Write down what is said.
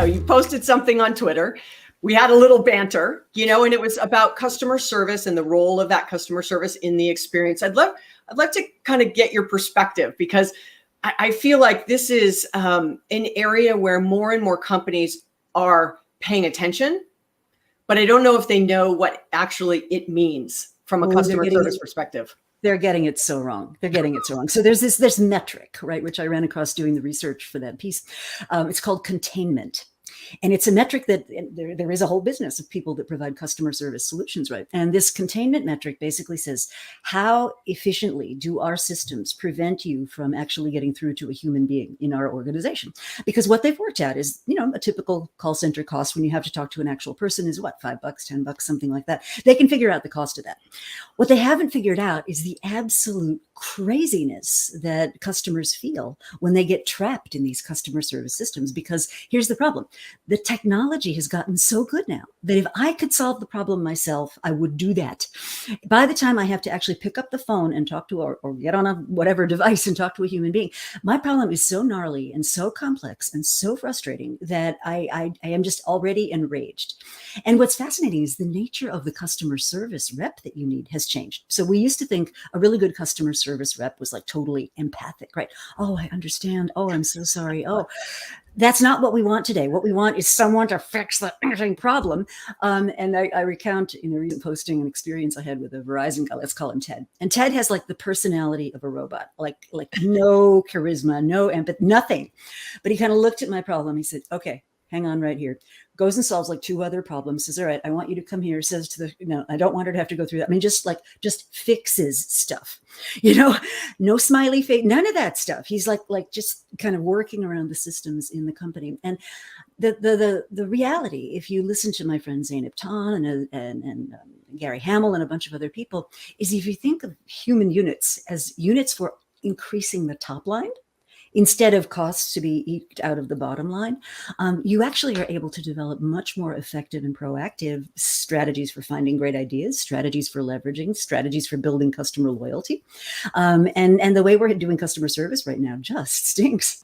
you posted something on Twitter. We had a little banter, and it was about customer service and the role of that customer service in the experience. I'd love to kind of get your perspective, because I feel like this is an area where more and more companies are paying attention, but I don't know if they know what actually it means from a customer service perspective. They're getting it so wrong. So there's this metric, right, which I ran across doing the research for that piece. It's called containment. And it's a metric that there is a whole business of people that provide customer service solutions, right? And this containment metric basically says, how efficiently do our systems prevent you from actually getting through to a human being in our organization? Because what they've worked out is, a typical call center cost when you have to talk to an actual person is what, $5, $10, something like that. They can figure out the cost of that. What they haven't figured out is the absolute craziness that customers feel when they get trapped in these customer service systems. Because here's the problem. The technology has gotten so good now that if I could solve the problem myself, I would do that. By the time I have to actually pick up the phone and talk to or get on a whatever device and talk to a human being, my problem is so gnarly and so complex and so frustrating that I am just already enraged. And what's fascinating is the nature of the customer service rep that you need has changed. So we used to think a really good customer service rep was like totally empathic, right? Oh, I understand. Oh, I'm so sorry. Oh, that's not what we want today. What we want is someone to fix the problem. And I recount in a recent posting an experience I had with a Verizon guy. Let's call him Ted. And Ted has like the personality of a robot, like no charisma, no empathy, nothing. But he kind of looked at my problem. He said, okay, hang on right here. Goes and solves like 2 other problems. Says, all right, I want you to come here. Says to I don't want her to have to go through that. I mean, just fixes stuff, no smiley face, none of that stuff. He's like just kind of working around the systems in the company. And the reality, if you listen to my friend Zeynep Ton and Gary Hamel and a bunch of other people, is if you think of human units as units for increasing the top line, instead of costs to be eked out of the bottom line, you actually are able to develop much more effective and proactive strategies for finding great ideas, strategies for leveraging, strategies for building customer loyalty. And the way we're doing customer service right now just stinks.